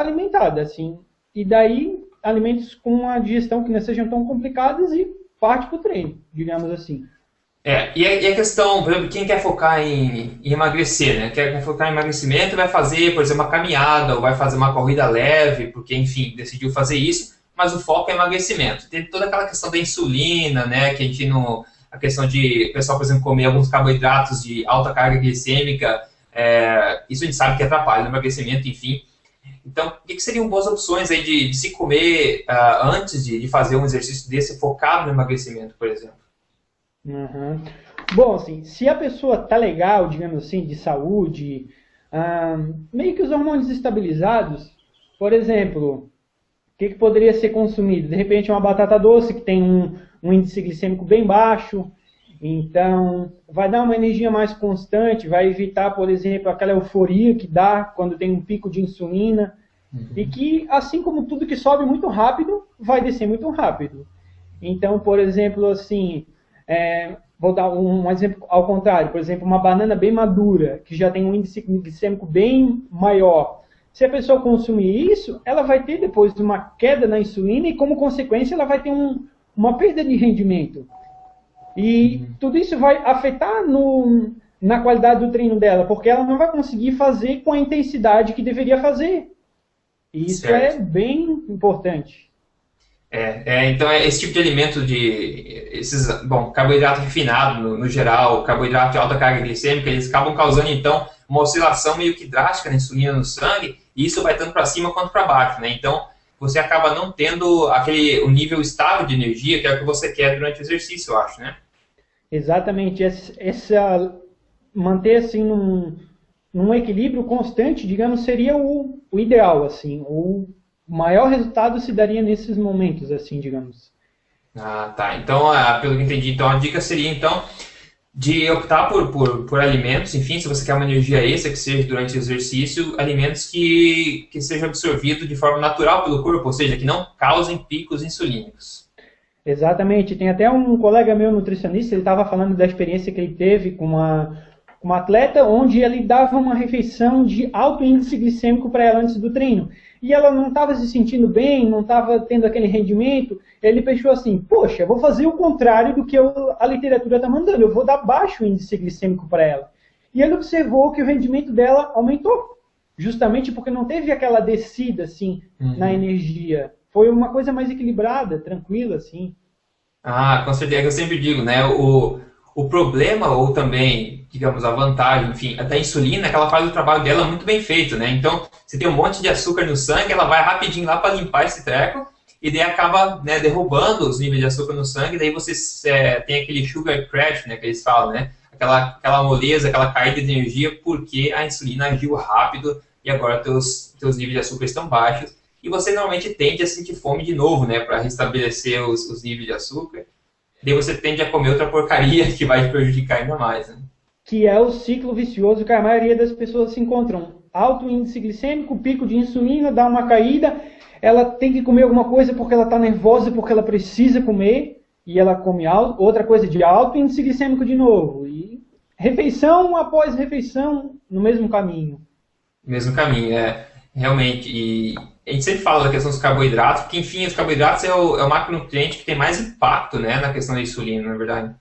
alimentada, assim. E daí, alimentos com uma digestão que não sejam tão complicadas e parte para o treino, digamos assim. E a questão, por exemplo, quem quer focar em emagrecer, né? Quer focar em emagrecimento, vai fazer, por exemplo, uma caminhada ou vai fazer uma corrida leve, porque, enfim, decidiu fazer isso, mas o foco é emagrecimento. Tem toda aquela questão da insulina, né? Que a gente não. A questão de o pessoal, por exemplo, comer alguns carboidratos de alta carga glicêmica, isso a gente sabe que atrapalha no emagrecimento, enfim. Então, o que seriam boas opções aí de se comer antes de fazer um exercício desse focado no emagrecimento, por exemplo? Uhum. Bom, assim, se a pessoa tá legal, digamos assim, de saúde, meio que os hormônios estabilizados, por exemplo, o que poderia ser consumido? De repente, uma batata doce que tem um índice glicêmico bem baixo, então vai dar uma energia mais constante, vai evitar, por exemplo, aquela euforia que dá quando tem um pico de insulina, e que, assim como tudo que sobe muito rápido, vai descer muito rápido. Então, por exemplo, assim, vou dar um exemplo ao contrário, por exemplo, uma banana bem madura, que já tem um índice glicêmico bem maior. Se a pessoa consumir isso, ela vai ter depois uma queda na insulina e, como consequência, ela vai ter uma perda de rendimento. E tudo isso vai afetar na qualidade do treino dela, porque ela não vai conseguir fazer com a intensidade que deveria fazer. E isso é Certo. bem importante. Então, esse tipo de alimento bom, carboidrato refinado no geral, carboidrato de alta carga glicêmica, eles acabam causando, então, uma oscilação meio que drástica na insulina no sangue, e isso vai tanto para cima quanto para baixo, né? Então, você acaba não tendo o nível estável de energia, que é o que você quer durante o exercício, eu acho, né? Exatamente. Manter assim num equilíbrio constante, digamos, seria o ideal, assim. O maior resultado se daria nesses momentos, assim, digamos. Ah, tá. Então, pelo que entendi, então a dica seria, então, de optar por alimentos, enfim, se você quer uma energia extra que seja durante o exercício, alimentos que sejam absorvidos de forma natural pelo corpo, ou seja, que não causem picos insulínicos. Exatamente. Tem até um colega meu nutricionista, ele estava falando da experiência que ele teve com uma atleta, onde ele dava uma refeição de alto índice glicêmico para ela antes do treino. E ela não estava se sentindo bem, não estava tendo aquele rendimento. Ele pensou assim, poxa, eu vou fazer o contrário do que a literatura está mandando, eu vou dar baixo índice glicêmico para ela. E ele observou que o rendimento dela aumentou, justamente porque não teve aquela descida assim na energia. Foi uma coisa mais equilibrada, tranquila, assim. Ah, com certeza, é que eu sempre digo, né? O problema, ou também, digamos, a vantagem, enfim, até a insulina, é que ela faz o trabalho dela muito bem feito, né? Então, você tem um monte de açúcar no sangue, ela vai rapidinho lá para limpar esse treco, e daí acaba, né, derrubando os níveis de açúcar no sangue, e daí você tem aquele sugar crash, né, que eles falam, né? Aquela moleza, aquela caída de energia, porque a insulina agiu rápido e agora teus níveis de açúcar estão baixos. E você normalmente tende a sentir fome de novo, né, para restabelecer os níveis de açúcar. Daí você tende a comer outra porcaria que vai te prejudicar ainda mais, né? Que é o ciclo vicioso que a maioria das pessoas se encontram. Alto índice glicêmico, pico de insulina, dá uma caída, ela tem que comer alguma coisa porque ela está nervosa, porque ela precisa comer, e ela come outra coisa de alto índice glicêmico de novo. E refeição após refeição no mesmo caminho. Mesmo caminho, realmente. E a gente sempre fala da questão dos carboidratos, porque, enfim, os carboidratos é o macronutriente que tem mais impacto, né, na questão da insulina, na verdade.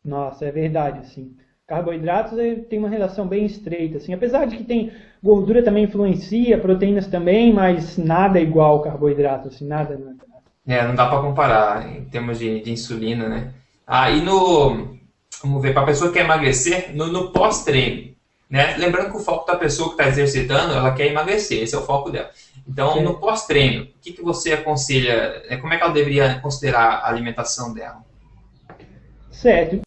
Nossa, é verdade, assim. Carboidratos tem uma relação bem estreita, assim. Apesar de que tem gordura também influencia, proteínas também, mas nada é igual ao carboidrato, assim, nada. Não dá para comparar em termos de insulina, né? Vamos ver, para a pessoa que quer emagrecer, no pós-treino, né? Lembrando que o foco da pessoa que está exercitando, ela quer emagrecer, esse é o foco dela. Então, no Certo. pós-treino, o que você aconselha, como é que ela deveria considerar a alimentação dela? Certo.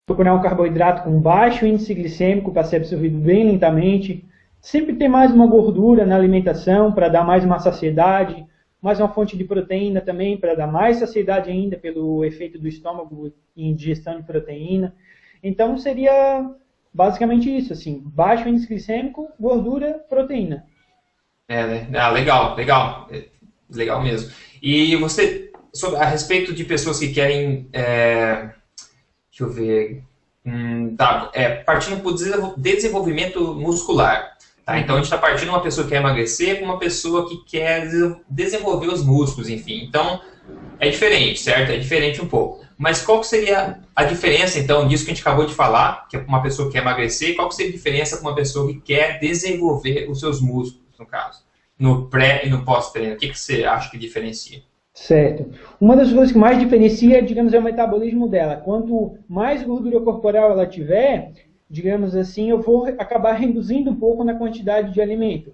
Procurar um carboidrato com baixo índice glicêmico para ser absorvido bem lentamente. Sempre ter mais uma gordura na alimentação para dar mais uma saciedade. Mais uma fonte de proteína também para dar mais saciedade ainda pelo efeito do estômago em digestão de proteína. Então seria basicamente isso, assim, baixo índice glicêmico, gordura, proteína. Né? Legal, legal. Legal mesmo. E você, a respeito de pessoas que querem, deixa eu ver, partindo para o desenvolvimento muscular. Tá? Então a gente está partindo de uma pessoa que quer emagrecer para uma pessoa que quer desenvolver os músculos, enfim. Então é diferente, certo? É diferente um pouco. Mas qual que seria a diferença, então, disso que a gente acabou de falar, que é uma pessoa que quer emagrecer, qual que seria a diferença para uma pessoa que quer desenvolver os seus músculos, no caso? No pré e no pós-treino. O que, que você acha que diferencia? Certo. Uma das coisas que mais diferencia, digamos, é o metabolismo dela. Quanto mais gordura corporal ela tiver, digamos assim, eu vou acabar reduzindo um pouco na quantidade de alimento.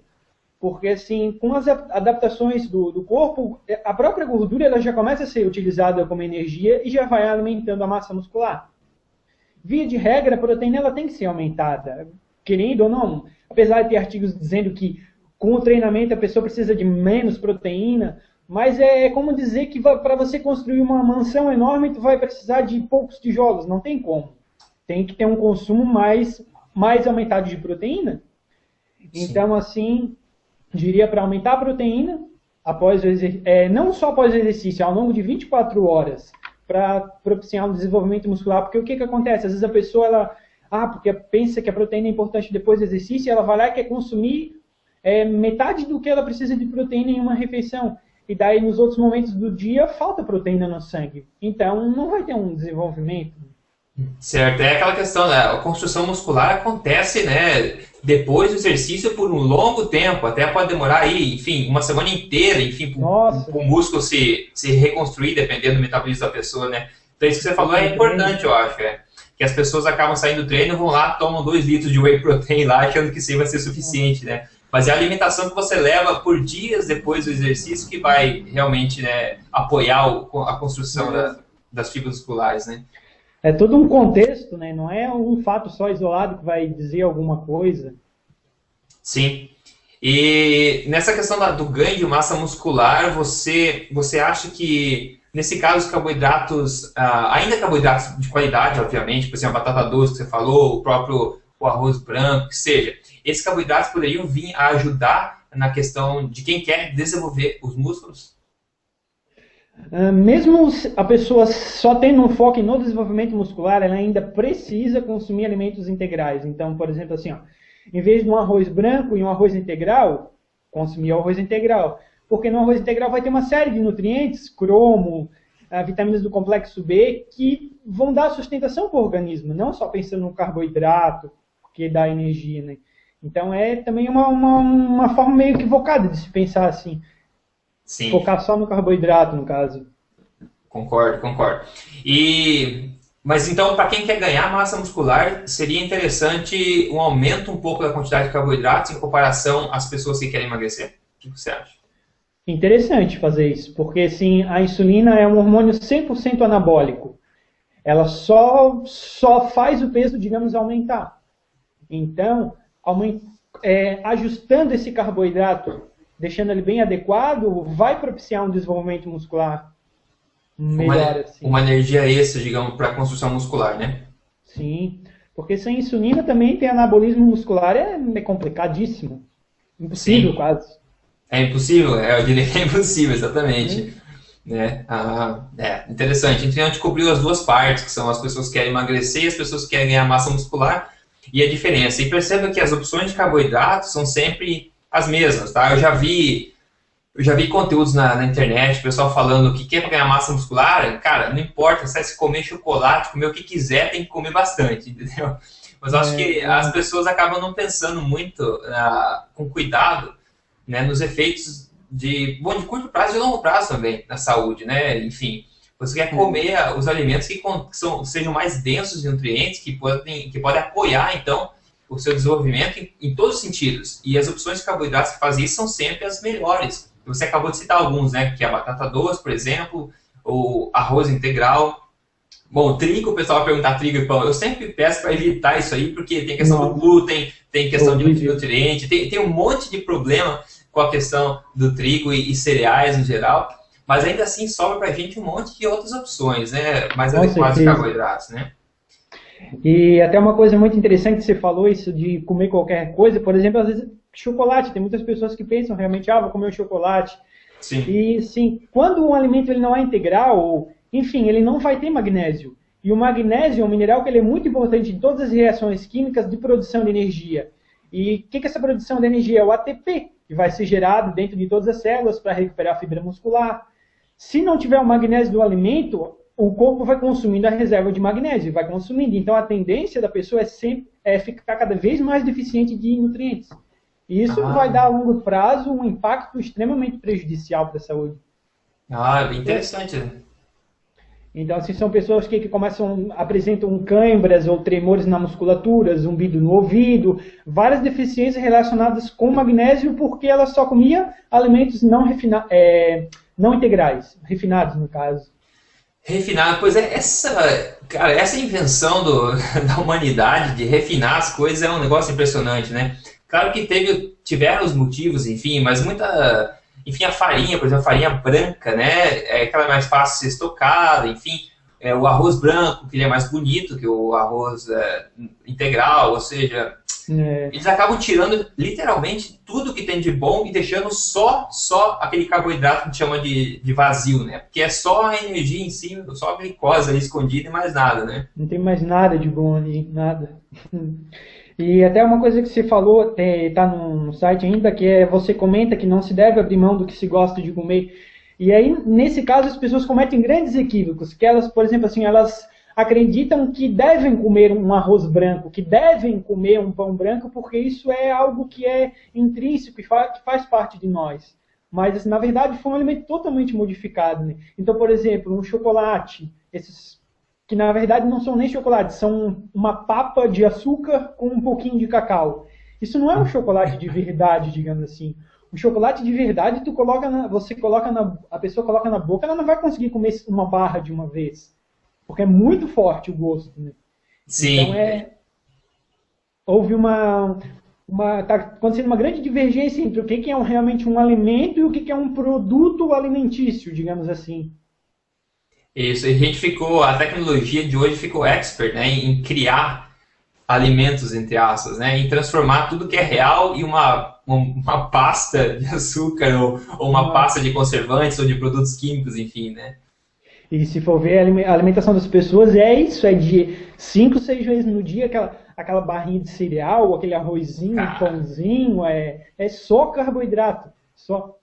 Porque, assim, com as adaptações do corpo, a própria gordura ela já começa a ser utilizada como energia e já vai alimentando a massa muscular. Via de regra, a proteína ela tem que ser aumentada, querendo ou não. Apesar de ter artigos dizendo que com o treinamento a pessoa precisa de menos proteína, mas é como dizer que para você construir uma mansão enorme, tu vai precisar de poucos tijolos, não tem como. Tem que ter um consumo mais aumentado de proteína. Sim. Então, assim, diria para aumentar a proteína, não só após o exercício, ao longo de 24 horas, para propiciar um desenvolvimento muscular. Porque o que acontece? Às vezes a pessoa, porque pensa que a proteína é importante depois do exercício, ela vai lá e quer consumir metade do que ela precisa de proteína em uma refeição. E daí, nos outros momentos do dia, falta proteína no sangue. Então, não vai ter um desenvolvimento. Certo, é aquela questão, né? A construção muscular acontece, né, depois do exercício por um longo tempo, até pode demorar aí, enfim, uma semana inteira, enfim, para o músculo se reconstruir, dependendo do metabolismo da pessoa, né? Então isso que você falou é importante, eu acho, que as pessoas acabam saindo do treino, vão lá, tomam 2 litros de whey protein lá, achando que isso vai ser suficiente, né? Mas é a alimentação que você leva por dias depois do exercício que vai realmente, né, apoiar a construção das fibras musculares, né? É todo um contexto, né? Não é um fato só isolado que vai dizer alguma coisa. Sim. E nessa questão do ganho de massa muscular, você acha que, nesse caso, os carboidratos, ainda carboidratos de qualidade, obviamente, por exemplo, a batata doce que você falou, o arroz branco, que seja, esses carboidratos poderiam vir a ajudar na questão de quem quer desenvolver os músculos? Mesmo a pessoa só tendo um foco no desenvolvimento muscular, ela ainda precisa consumir alimentos integrais. Então, por exemplo, assim, em vez de um arroz branco e um arroz integral, consumir o arroz integral. Porque no arroz integral vai ter uma série de nutrientes, cromo, vitaminas do complexo B, que vão dar sustentação para o organismo, não só pensando no carboidrato, que dá energia, né? Então é também uma forma meio equivocada de se pensar assim. Sim. Focar só no carboidrato, no caso. Concordo. Mas então, para quem quer ganhar massa muscular, seria interessante um aumento um pouco da quantidade de carboidratos em comparação às pessoas que querem emagrecer? O que você acha? Interessante fazer isso, porque sim, a insulina é um hormônio 100% anabólico. Ela só faz o peso, digamos, aumentar. Então, ajustando esse carboidrato, deixando ele bem adequado, vai propiciar um desenvolvimento muscular melhor. Assim. Uma energia extra, digamos, para a construção muscular, né? Sim, porque sem insulina também tem anabolismo muscular, é complicadíssimo. Impossível, sim. Quase. É impossível? Eu diria que é impossível, exatamente. Né? Interessante. Então a gente cobriu as duas partes, que são as pessoas que querem emagrecer e as pessoas que querem ganhar massa muscular, e a diferença. E perceba que as opções de carboidratos são sempre as mesmas, tá? Eu já vi conteúdos na internet, o pessoal falando que quer ganhar massa muscular, cara, não importa, se comer chocolate, comer o que quiser, tem que comer bastante, entendeu? Mas eu acho que as pessoas acabam não pensando muito com cuidado, né, nos efeitos de curto prazo e de longo prazo também na saúde, né? Enfim, você quer comer os alimentos que sejam mais densos de nutrientes, que podem apoiar, então, o seu desenvolvimento em todos os sentidos. E as opções de carboidratos que fazem isso são sempre as melhores. Você acabou de citar alguns, né? Que é a batata doce, por exemplo, o arroz integral. Bom, trigo, o pessoal vai perguntar trigo e pão. Eu sempre peço para evitar isso aí, porque tem questão do glúten, tem questão de nutriente, tem um monte de problema com a questão do trigo e cereais no geral. Mas ainda assim sobra para a gente um monte de outras opções, né? Mais adequadas de carboidratos, né? E até uma coisa muito interessante que você falou, isso de comer qualquer coisa, por exemplo, às vezes chocolate, tem muitas pessoas que pensam realmente, vou comer um chocolate. Sim. E sim, quando um alimento ele não é integral, ou, enfim, ele não vai ter magnésio. E o magnésio é um mineral que ele é muito importante em todas as reações químicas de produção de energia. E o que é essa produção de energia? É o ATP, que vai ser gerado dentro de todas as células para recuperar a fibra muscular. Se não tiver o magnésio do alimento, o corpo vai consumindo a reserva de magnésio, vai consumindo. Então a tendência da pessoa é ficar cada vez mais deficiente de nutrientes. E isso vai dar a longo prazo um impacto extremamente prejudicial para a saúde. Bem interessante, né? Então, assim, são pessoas que apresentam câimbras ou tremores na musculatura, zumbido no ouvido, várias deficiências relacionadas com magnésio, porque ela só comia alimentos não integrais, refinados, no caso. Refinado, pois é, essa invenção da humanidade de refinar as coisas é um negócio impressionante, né? Claro que tiveram os motivos, enfim, mas enfim, a farinha, por exemplo, a farinha branca, né? É aquela mais fácil de ser estocada, enfim. O arroz branco, que ele é mais bonito que o arroz integral, ou seja, eles acabam tirando literalmente tudo que tem de bom e deixando só aquele carboidrato que a gente chama de vazio, né? Porque é só a energia em si, só a glicose ali escondida e mais nada, né? Não tem mais nada de bom ali, nada. E até uma coisa que você falou, está no site ainda, que você comenta que não se deve abrir mão do que se gosta de comer. E aí, nesse caso, as pessoas cometem grandes equívocos, que elas, por exemplo, assim, elas acreditam que devem comer um arroz branco, que devem comer um pão branco, porque isso é algo que é intrínseco, que faz parte de nós. Mas, assim, na verdade, foi um alimento totalmente modificado, né? Então, por exemplo, um chocolate, que na verdade não são nem chocolate, são uma papa de açúcar com um pouquinho de cacau. Isso não é um chocolate de verdade, digamos assim. O chocolate de verdade, a pessoa coloca na boca, ela não vai conseguir comer uma barra de uma vez. Porque é muito forte o gosto, né? Sim. Então houve está acontecendo uma grande divergência entre o que é realmente um alimento e o que é um produto alimentício, digamos assim. Isso, a tecnologia de hoje ficou expert, né, em criar alimentos, entre aspas, né, em transformar tudo que é real em uma pasta de açúcar ou uma pasta de conservantes ou de produtos químicos, enfim, né. E se for ver a alimentação das pessoas, é isso, é de 5, 6 vezes no dia, aquela barrinha de cereal, aquele arrozinho, pãozinho, é só carboidrato, só.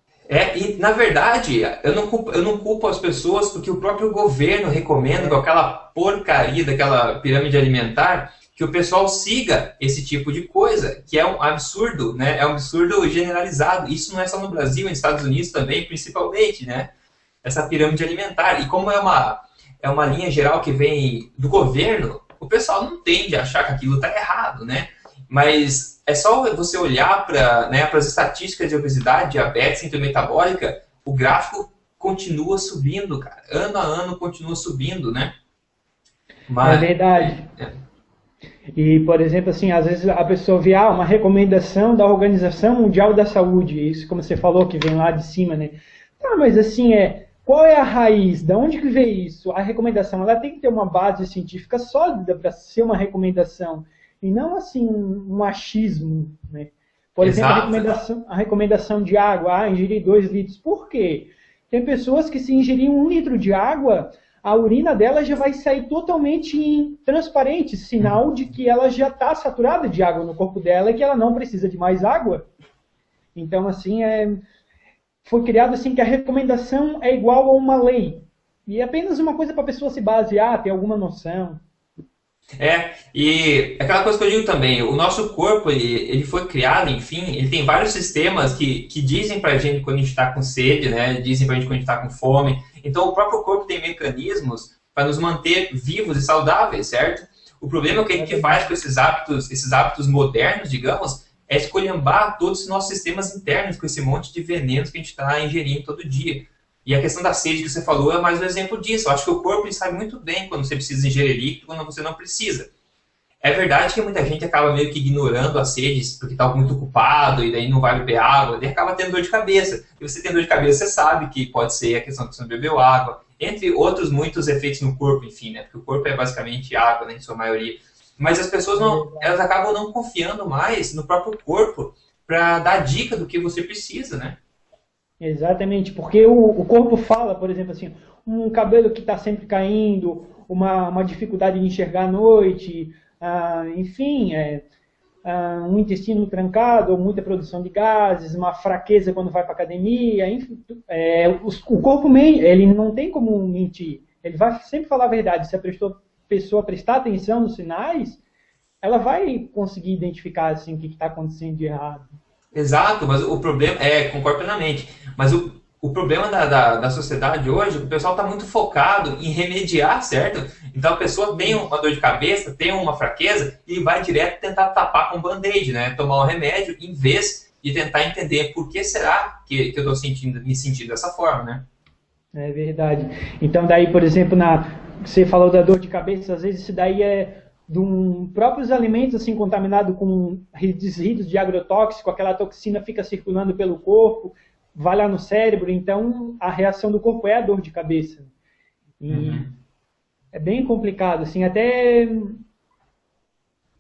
E na verdade, eu não culpo as pessoas porque o próprio governo recomenda com aquela porcaria daquela pirâmide alimentar que o pessoal siga esse tipo de coisa, que é um absurdo, né? É um absurdo generalizado. Isso não é só no Brasil, nos Estados Unidos também, principalmente, né? Essa pirâmide alimentar. E como é uma linha geral que vem do governo, o pessoal não tende a achar que aquilo está errado, né? Mas é só você olhar para as estatísticas de obesidade, diabetes, síndrome metabólica, o gráfico continua subindo, cara. Ano a ano continua subindo, né? É verdade. E, por exemplo, assim, às vezes a pessoa vê uma recomendação da Organização Mundial da Saúde, isso como você falou, que vem lá de cima, né? Tá, mas assim, qual é a raiz? De onde que veio isso? A recomendação, ela tem que ter uma base científica sólida para ser uma recomendação. E não, assim, um achismo, né? Por exemplo, a recomendação de água, ingerir 2 litros. Por quê? Tem pessoas que se ingerir 1 litro de água, a urina dela já vai sair totalmente transparente, sinal de que ela já está saturada de água no corpo dela e que ela não precisa de mais água. Então, assim, foi criado assim que a recomendação é igual a uma lei. E é apenas uma coisa para a pessoa se basear, ter alguma noção. E aquela coisa que eu digo também, o nosso corpo, ele foi criado, enfim, ele tem vários sistemas que dizem pra gente quando a gente está com sede, né? Dizem pra gente quando a gente está com fome. Então o próprio corpo tem mecanismos para nos manter vivos e saudáveis, certo? O problema que a gente faz com esses hábitos modernos, digamos, é esculhambar todos os nossos sistemas internos com esse monte de venenos que a gente está ingerindo todo dia. E a questão da sede que você falou é mais um exemplo disso. Eu acho que o corpo ele sabe muito bem quando você precisa ingerir líquido e quando você não precisa. É verdade que muita gente acaba meio que ignorando a sede porque está muito ocupado e daí não vai beber água, daí acaba tendo dor de cabeça. E você tem dor de cabeça, você sabe que pode ser a questão que você não bebeu água, entre outros muitos efeitos no corpo, enfim, né? Porque o corpo é basicamente água, né, em sua maioria. Mas as pessoas elas acabam não confiando mais no próprio corpo para dar dica do que você precisa, né? Exatamente, porque o corpo fala, por exemplo, assim, um cabelo que está sempre caindo, uma dificuldade de enxergar à noite, enfim, um intestino trancado, ou muita produção de gases, uma fraqueza quando vai para a academia, enfim, o corpo ele não tem como mentir, ele vai sempre falar a verdade. Se a pessoa prestar atenção nos sinais, ela vai conseguir identificar assim, o que está acontecendo de errado. Exato, mas o problema, concordo plenamente, mas o problema da sociedade hoje, o pessoal está muito focado em remediar, certo? Então a pessoa tem uma dor de cabeça, tem uma fraqueza e vai direto tentar tapar com band-aid, né? Tomar um remédio em vez de tentar entender por que será que eu estou me sentindo dessa forma, né? É verdade. Então daí, por exemplo, você falou da dor de cabeça, às vezes isso daí é de próprios alimentos assim contaminados com resíduos de agrotóxico, aquela toxina fica circulando pelo corpo, vai lá no cérebro, então a reação do corpo é a dor de cabeça. E é bem complicado, assim,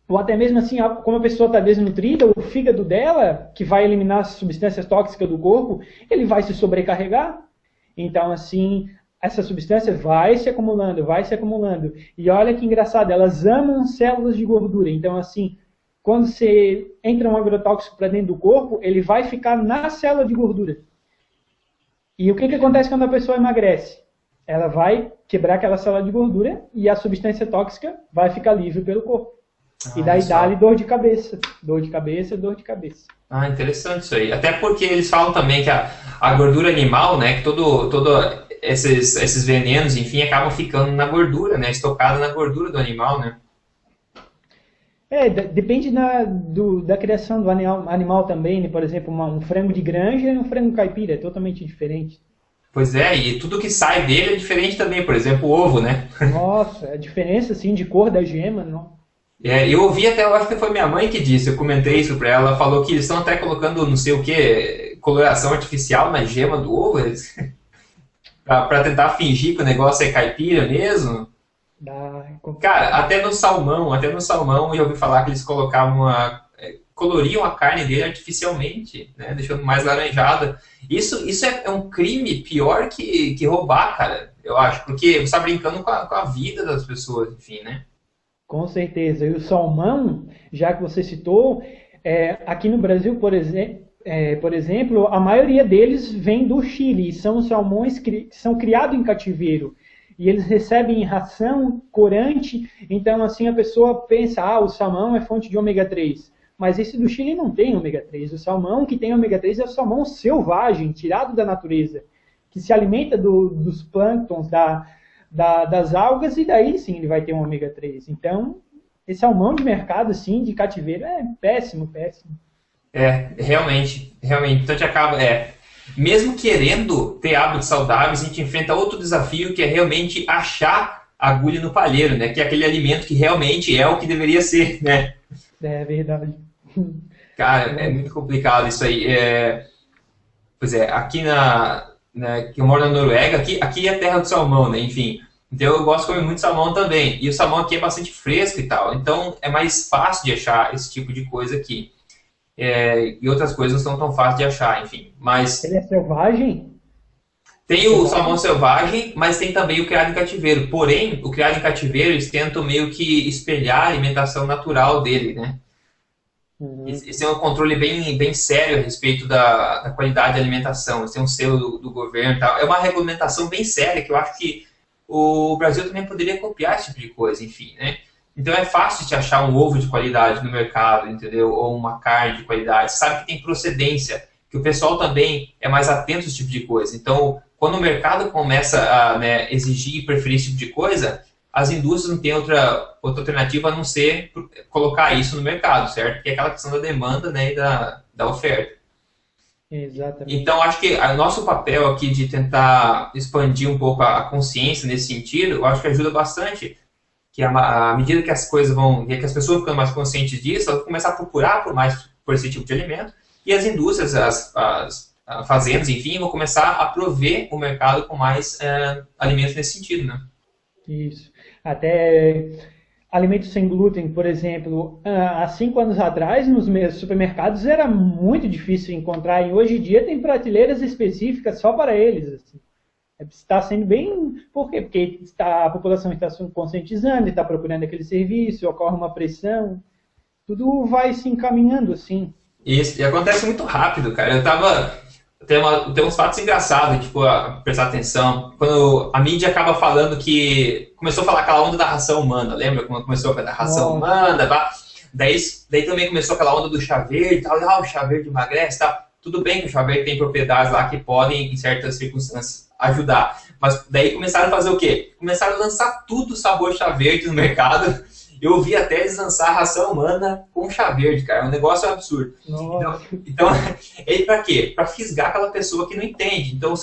ou até mesmo assim, como a pessoa está desnutrida, o fígado dela, que vai eliminar as substâncias tóxicas do corpo, ele vai se sobrecarregar. Então, assim, essa substância vai se acumulando, vai se acumulando. E olha que engraçado, elas amam células de gordura. Então, assim, quando você entra um agrotóxico para dentro do corpo, ele vai ficar na célula de gordura. E o que acontece quando a pessoa emagrece? Ela vai quebrar aquela célula de gordura e a substância tóxica vai ficar livre pelo corpo. E daí dá-lhe dor de cabeça. Dor de cabeça, dor de cabeça. Ah, interessante isso aí. Até porque eles falam também que a gordura animal, né, que todo esses venenos, enfim, acabam ficando na gordura, né, estocada na gordura do animal, né? Depende da criação do animal também, né? Por exemplo, um frango de granja e um frango caipira, é totalmente diferente. Pois é, e tudo que sai dele é diferente também, por exemplo, o ovo, né? Nossa, a diferença assim, de cor da gema, não? Eu ouvi até, eu acho que foi minha mãe que disse, eu comentei isso pra ela, falou que eles estão até colocando não sei o que, coloração artificial na gema do ovo, pra tentar fingir que o negócio é caipira mesmo. Cara, até no salmão, eu já ouvi falar que eles coloriam a carne dele artificialmente, né, deixando mais laranjada. Isso é um crime pior que roubar, cara, eu acho, porque você está brincando com a vida das pessoas, enfim, né? Com certeza. E o salmão, já que você citou, aqui no Brasil, por exemplo, a maioria deles vem do Chile, e são salmões que são criados em cativeiro. E eles recebem ração, corante, então assim a pessoa pensa, o salmão é fonte de ômega 3. Mas esse do Chile não tem ômega 3. O salmão que tem ômega 3 é o salmão selvagem, tirado da natureza, que se alimenta dos plânctons, das algas, e daí sim ele vai ter um ômega 3. Então, esse salmão de mercado, assim, de cativeiro, é péssimo, péssimo. Realmente. Então a gente acaba, mesmo querendo ter hábitos saudáveis, a gente enfrenta outro desafio, que é realmente achar a agulha no palheiro, né? Que é aquele alimento que realmente é o que deveria ser, né? É verdade. Cara, é muito complicado isso aí. Pois é, aqui que eu moro na Noruega, aqui é a terra do salmão, né? Enfim, então eu gosto de comer muito salmão também. E o salmão aqui é bastante fresco e tal, então é mais fácil de achar esse tipo de coisa aqui. E outras coisas não são tão fáceis de achar, enfim. Mas ele é selvagem? Tem o salmão selvagem, mas tem também o criado em cativeiro. Porém, o criado em cativeiro, eles tentam meio que espelhar a alimentação natural dele, né? Eles têm um controle bem sério a respeito da qualidade da alimentação. Eles têm um selo do governo e tal. É uma regulamentação bem séria que eu acho que o Brasil também poderia copiar esse tipo de coisa, enfim, né? Então é fácil de achar um ovo de qualidade no mercado, entendeu? Ou uma carne de qualidade. Você sabe que tem procedência, que o pessoal também é mais atento a esse tipo de coisa. Então, quando o mercado começa a exigir e preferir esse tipo de coisa, as indústrias não têm outra alternativa a não ser colocar isso no mercado, certo? Que é aquela questão da demanda, né, e da oferta. Exatamente. Então, acho que o nosso papel aqui de tentar expandir um pouco a consciência nesse sentido, eu acho que ajuda bastante. Que à medida que as coisas que as pessoas ficam mais conscientes disso, elas vão começar a procurar por esse tipo de alimento, e as indústrias, as fazendas, enfim, vão começar a prover o mercado com mais alimentos nesse sentido, né? Isso. Até alimentos sem glúten, por exemplo, há 5 anos atrás, nos supermercados era muito difícil encontrar, e hoje em dia tem prateleiras específicas só para eles, assim. Está sendo bem... Por quê? Porque a população está se conscientizando, está procurando aquele serviço, ocorre uma pressão. tudo vai se encaminhando assim. Isso, e acontece muito rápido, cara. Tem uns fatos engraçados, tipo, prestar atenção. Quando a mídia acaba falando que. Começou a falar aquela onda da ração humana, lembra? Quando começou a da ração Nossa. humana, pá. Daí também começou aquela onda do chá verde e tal. O chá verde emagrece e tal. Tudo bem que o chá verde tem propriedades lá que podem, em certas circunstâncias, ajudar. Mas daí começaram a fazer o quê? Começaram a lançar tudo sabor chá verde no mercado. Eu ouvi até eles lançar ração humana com chá verde, cara. É um negócio absurdo. Então é pra quê? Pra fisgar aquela pessoa que não entende. Então,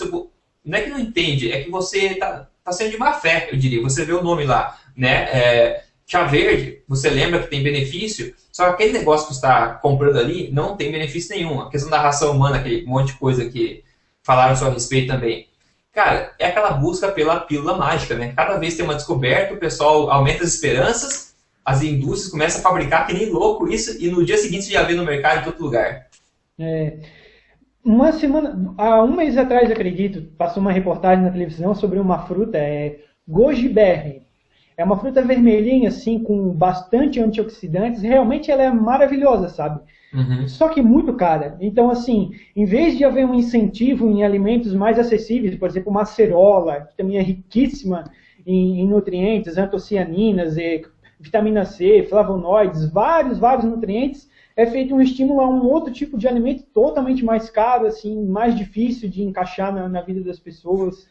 não é que não entende, é que você tá sendo de má fé, eu diria. Você vê o nome lá, né? Chá verde, você lembra que tem benefício, só que aquele negócio que você está comprando ali não tem benefício nenhum. A questão da ração humana, aquele monte de coisa que falaram a seu respeito também. Cara, é aquela busca pela pílula mágica, né? Cada vez que tem uma descoberta, o pessoal aumenta as esperanças, as indústrias começam a fabricar que nem louco isso, e no dia seguinte você já vê no mercado em todo lugar. Há um mês atrás, acredito, passou uma reportagem na televisão sobre uma fruta, goji berry. É uma fruta vermelhinha, assim, com bastante antioxidantes. Realmente ela é maravilhosa, sabe? Uhum. Só que muito cara. Então, assim, em vez de haver um incentivo em alimentos mais acessíveis, por exemplo, uma acerola, que também é riquíssima em nutrientes, antocianinas, vitamina C, flavonoides, vários nutrientes, é feito um estímulo a um outro tipo de alimento totalmente mais caro, assim, mais difícil de encaixar na vida das pessoas.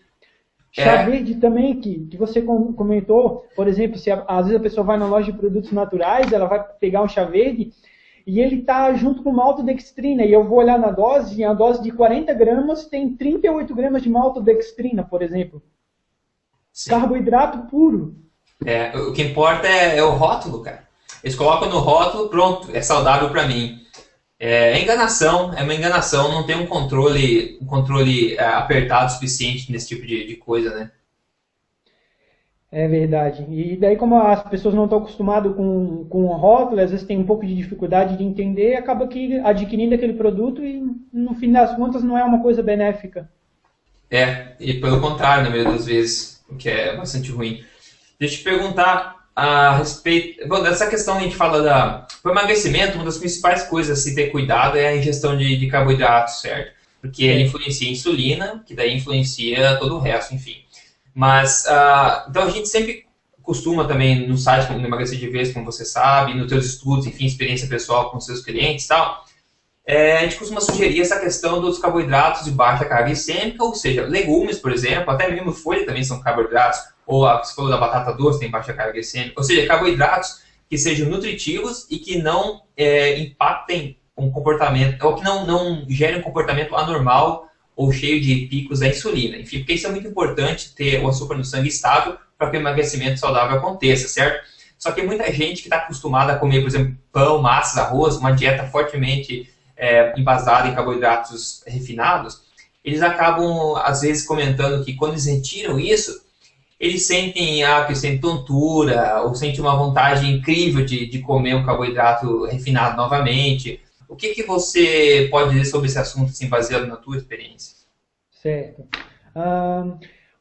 Chá verde também, que você comentou, por exemplo, às vezes a pessoa vai na loja de produtos naturais, ela vai pegar um chá verde e ele está junto com maltodextrina, e eu vou olhar na dose, e a dose de 40 gramas tem 38 gramas de maltodextrina, por exemplo. Sim. Carboidrato puro. O que importa é o rótulo, cara. Eles colocam no rótulo, pronto, é saudável para mim. É uma enganação, não tem um controle apertado o suficiente nesse tipo de coisa, né? É verdade. E daí, como as pessoas não estão acostumadas com o rótulo, às vezes tem um pouco de dificuldade de entender, acaba que adquirindo aquele produto e, no fim das contas, não é uma coisa benéfica. E pelo contrário, na maioria das vezes, o que é bastante ruim. Deixa eu te perguntar a respeito... Bom, dessa questão a gente fala para o emagrecimento, uma das principais coisas a se ter cuidado é a ingestão de carboidratos, certo? Porque ele influencia a insulina, que daí influencia todo o resto, enfim. Mas, então a gente sempre costuma também, no site como Emagrecer de Vez, como você sabe, nos teus estudos, enfim, experiência pessoal com seus clientes e tal, a gente costuma sugerir essa questão dos carboidratos de baixa carga glicêmica, ou seja, legumes, por exemplo, até mesmo folha também são carboidratos, ou você falou da batata doce, tem baixa carga glicêmica, ou seja, carboidratos que sejam nutritivos e que não impactem um comportamento, ou que não gerem um comportamento anormal ou cheio de picos da insulina. Enfim, porque isso é muito importante, ter o açúcar no sangue estável para que o emagrecimento saudável aconteça, certo? Só que muita gente que está acostumada a comer, por exemplo, pão, massas, arroz, uma dieta fortemente embasada em carboidratos refinados, eles acabam, às vezes, comentando que quando eles retiram isso, eles sentem tontura, ou sentem uma vontade incrível de comer um carboidrato refinado novamente. O que você pode dizer sobre esse assunto, assim, baseado na tua experiência? Certo.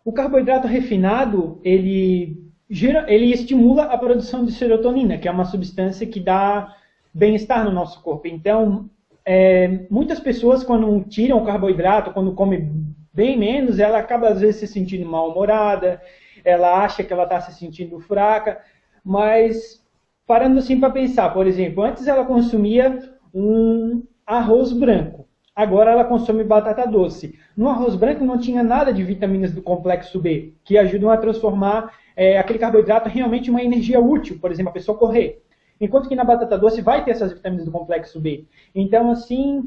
O carboidrato refinado, ele estimula a produção de serotonina, que é uma substância que dá bem-estar no nosso corpo. Então, muitas pessoas, quando tiram o carboidrato, quando comem bem menos, ela acaba, às vezes, se sentindo mal-humorada, ela acha que ela está se sentindo fraca, mas, parando assim para pensar, por exemplo, antes ela consumia um arroz branco. Agora ela consome batata doce. No arroz branco não tinha nada de vitaminas do complexo B, que ajudam a transformar aquele carboidrato realmente em uma energia útil, por exemplo, a pessoa correr. Enquanto que na batata doce vai ter essas vitaminas do complexo B. Então, assim,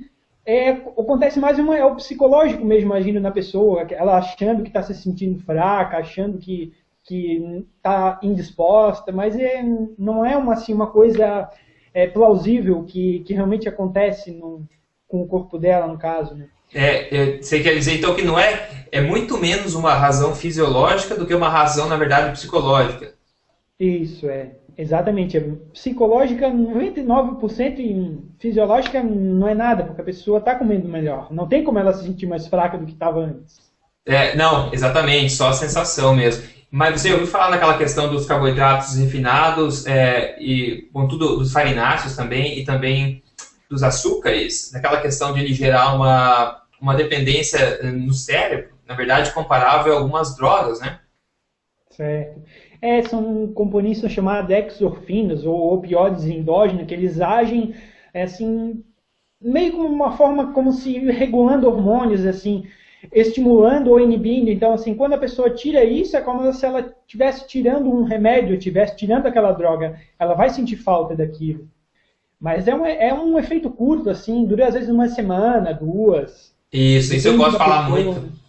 acontece mais o psicológico mesmo agindo na pessoa, ela achando que está se sentindo fraca, achando que está indisposta, mas não é uma coisa plausível que realmente acontece com o corpo dela, no caso, né? Você quer dizer, então, que não é muito menos uma razão fisiológica do que uma razão, na verdade, psicológica. Isso, exatamente. Psicológica, 99%, e fisiológica não é nada, porque a pessoa está comendo melhor. Não tem como ela se sentir mais fraca do que estava antes. Não, exatamente, só a sensação mesmo. Mas você ouviu falar naquela questão dos carboidratos refinados, e, contudo, dos farináceos também, e também dos açúcares, naquela questão de ele gerar uma dependência no cérebro, na verdade, comparável a algumas drogas, né? Certo. São componentes chamados exorfinas ou opioides endógenos, que eles agem assim, meio como uma forma como se regulando hormônios, assim, estimulando ou inibindo. Então, assim, quando a pessoa tira isso, é como se ela estivesse tirando um remédio, estivesse tirando aquela droga. Ela vai sentir falta daquilo. Mas é um efeito curto, assim, dura às vezes uma semana, duas. Isso eu Depende gosto de da falar pessoa. muito.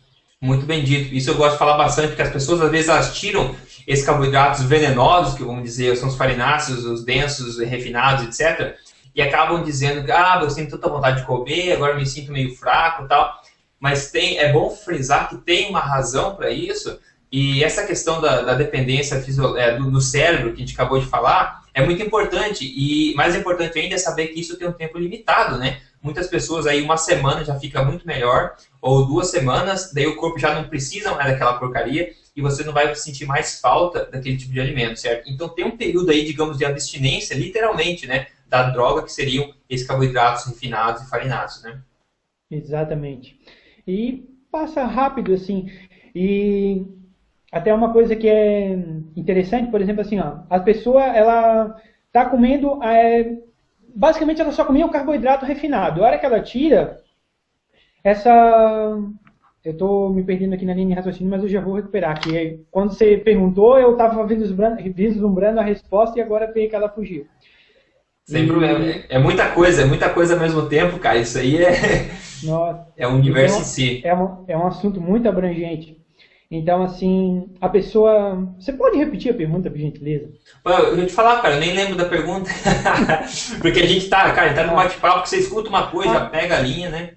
Muito bem dito. Isso eu gosto de falar bastante, porque as pessoas às vezes elas tiram esses carboidratos venenosos, que vamos dizer, são os farináceos, os densos, refinados, etc. E acabam dizendo que, eu sinto tanta vontade de comer, agora me sinto meio fraco e tal. Mas é bom frisar que tem uma razão para isso, e essa questão da dependência do cérebro, que a gente acabou de falar, é muito importante, e mais importante ainda é saber que isso tem um tempo limitado, né? Muitas pessoas aí, uma semana já fica muito melhor, ou 2 semanas, daí o corpo já não precisa mais daquela porcaria, e você não vai sentir mais falta daquele tipo de alimento, certo? Então tem um período aí, digamos, de abstinência, literalmente, né? Da droga, que seriam esses carboidratos refinados e farinados, né? Exatamente. E passa rápido, assim. E até uma coisa que é interessante, por exemplo, assim, ó, a pessoa, ela tá comendo, basicamente ela só comia o carboidrato refinado. A hora que ela tira, essa... Eu estou me perdendo aqui na linha de raciocínio, mas eu já vou recuperar. Que quando você perguntou, eu estava vislumbrando a resposta e agora peguei que ela fugiu. Sem problema. É muita coisa ao mesmo tempo, cara. Isso aí Nossa, é um universo em si. é um assunto muito abrangente. Então, assim, a pessoa... Você pode repetir a pergunta, por gentileza? Pô, eu vou te falar, cara, eu nem lembro da pergunta. Porque a gente tá no bate-papo, que você escuta uma coisa, já pega a linha, né?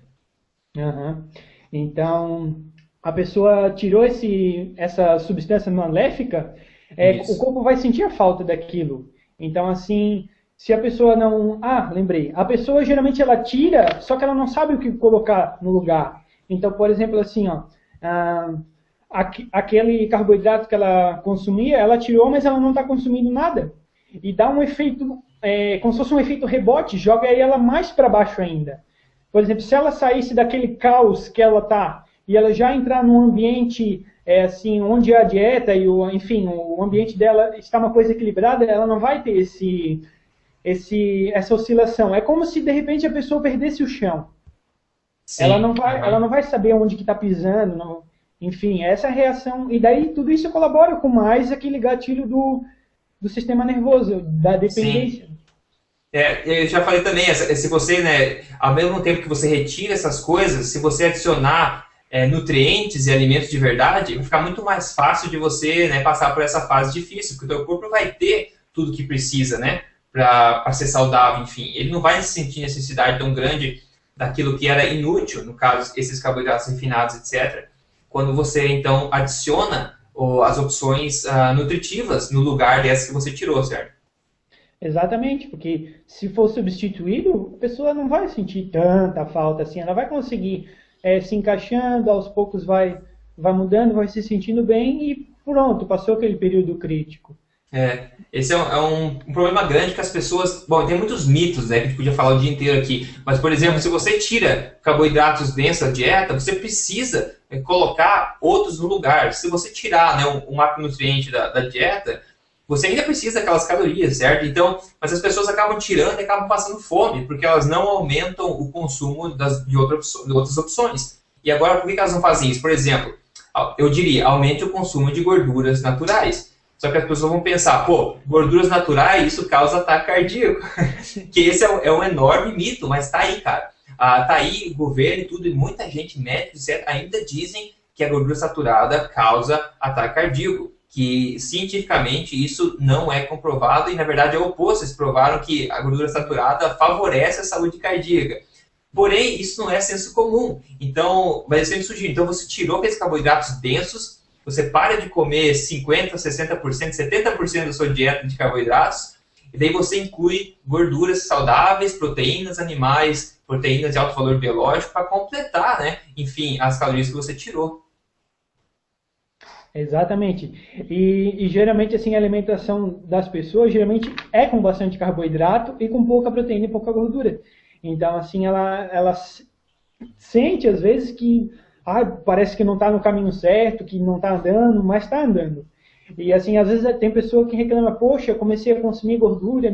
Uhum. Então, a pessoa tirou essa substância maléfica, o corpo vai sentir a falta daquilo. Então, assim, se a pessoa não... lembrei. A pessoa, geralmente, ela tira, só que ela não sabe o que colocar no lugar. Então, por exemplo, assim, ó... aquele carboidrato que ela consumia, ela tirou, mas ela não está consumindo nada. E dá um efeito, como se fosse um efeito rebote, joga ela mais para baixo ainda. Por exemplo, se ela saísse daquele caos que ela está e ela já entrar num ambiente assim, onde a dieta e o ambiente dela está uma coisa equilibrada, ela não vai ter essa oscilação. É como se de repente a pessoa perdesse o chão. Sim, ela não vai saber onde que está pisando. Não, enfim, essa é a reação. E daí tudo isso colabora com mais aquele gatilho do sistema nervoso, da dependência. Sim. Eu já falei também, se você, né, ao mesmo tempo que você retira essas coisas, se você adicionar nutrientes e alimentos de verdade, vai ficar muito mais fácil de você, né, passar por essa fase difícil, porque o teu corpo vai ter tudo que precisa, né, para ser saudável, enfim. Ele não vai sentir necessidade tão grande daquilo que era inútil, no caso, esses carboidratos refinados, etc., quando você, então, adiciona as opções nutritivas no lugar dessas que você tirou, certo? Exatamente, porque se for substituído, a pessoa não vai sentir tanta falta assim, ela vai conseguir se encaixando, aos poucos vai mudando, vai se sentindo bem e pronto, passou aquele período crítico. Esse é um problema grande que as pessoas... Bom, tem muitos mitos, né, que a gente podia falar o dia inteiro aqui, mas, por exemplo, se você tira carboidratos densos da dieta, você precisa colocar outros no lugar. Se você tirar, né, um macronutriente da dieta, você ainda precisa daquelas calorias, certo? Então, mas as pessoas acabam tirando e acabam passando fome, porque elas não aumentam o consumo de outras opções. E agora, por que elas não fazem isso? Por exemplo, eu diria, aumente o consumo de gorduras naturais. Só que as pessoas vão pensar, gorduras naturais, isso causa ataque cardíaco. Que esse é um enorme mito, mas tá aí, cara. Tá aí o governo e tudo, e muita gente, médicos, ainda dizem que a gordura saturada causa ataque cardíaco. Que cientificamente isso não é comprovado e na verdade é o oposto. Eles provaram que a gordura saturada favorece a saúde cardíaca. Porém, isso não é senso comum. Então, mas eu sempre sugiro, então você tirou aqueles carboidratos densos, você para de comer 50%, 60%, 70% da sua dieta de carboidratos, e daí você inclui gorduras saudáveis, proteínas animais, proteínas de alto valor biológico para completar, né? Enfim, as calorias que você tirou. Exatamente. E geralmente assim a alimentação das pessoas geralmente é com bastante carboidrato e com pouca proteína e pouca gordura. Então assim ela sente às vezes que parece que não está no caminho certo, que não está andando, mas está andando. E assim, às vezes tem pessoa que reclama, poxa, eu comecei a consumir gordura,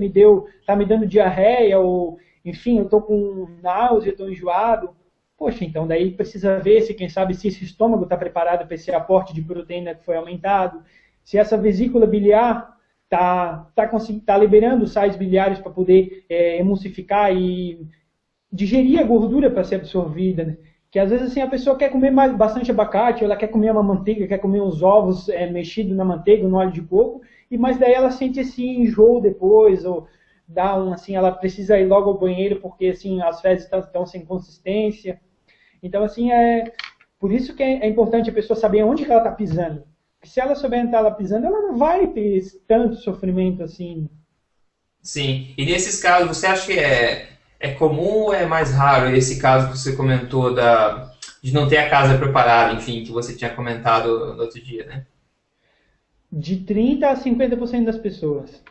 tá me dando diarreia, ou enfim, eu estou com náusea, estou enjoado. Poxa, então daí precisa ver se, quem sabe, se esse estômago está preparado para esse aporte de proteína que foi aumentado, se essa vesícula biliar tá liberando sais biliares para poder emulsificar e digerir a gordura para ser absorvida, né? Que às vezes assim a pessoa quer comer bastante abacate, ou ela quer comer uma manteiga, quer comer uns ovos mexidos na manteiga, no óleo de coco, mas daí ela sente esse enjoo depois, ou assim, ela precisa ir logo ao banheiro porque assim as fezes estão sem consistência. Então assim por isso que é importante a pessoa saber onde que ela está pisando. Porque se ela souber onde ela está pisando, ela não vai ter tanto sofrimento assim. Sim. E nesses casos, você acha que é comum ou é mais raro esse caso que você comentou de não ter a casa preparada, enfim, que você tinha comentado no outro dia, né? De 30 a 50% das pessoas.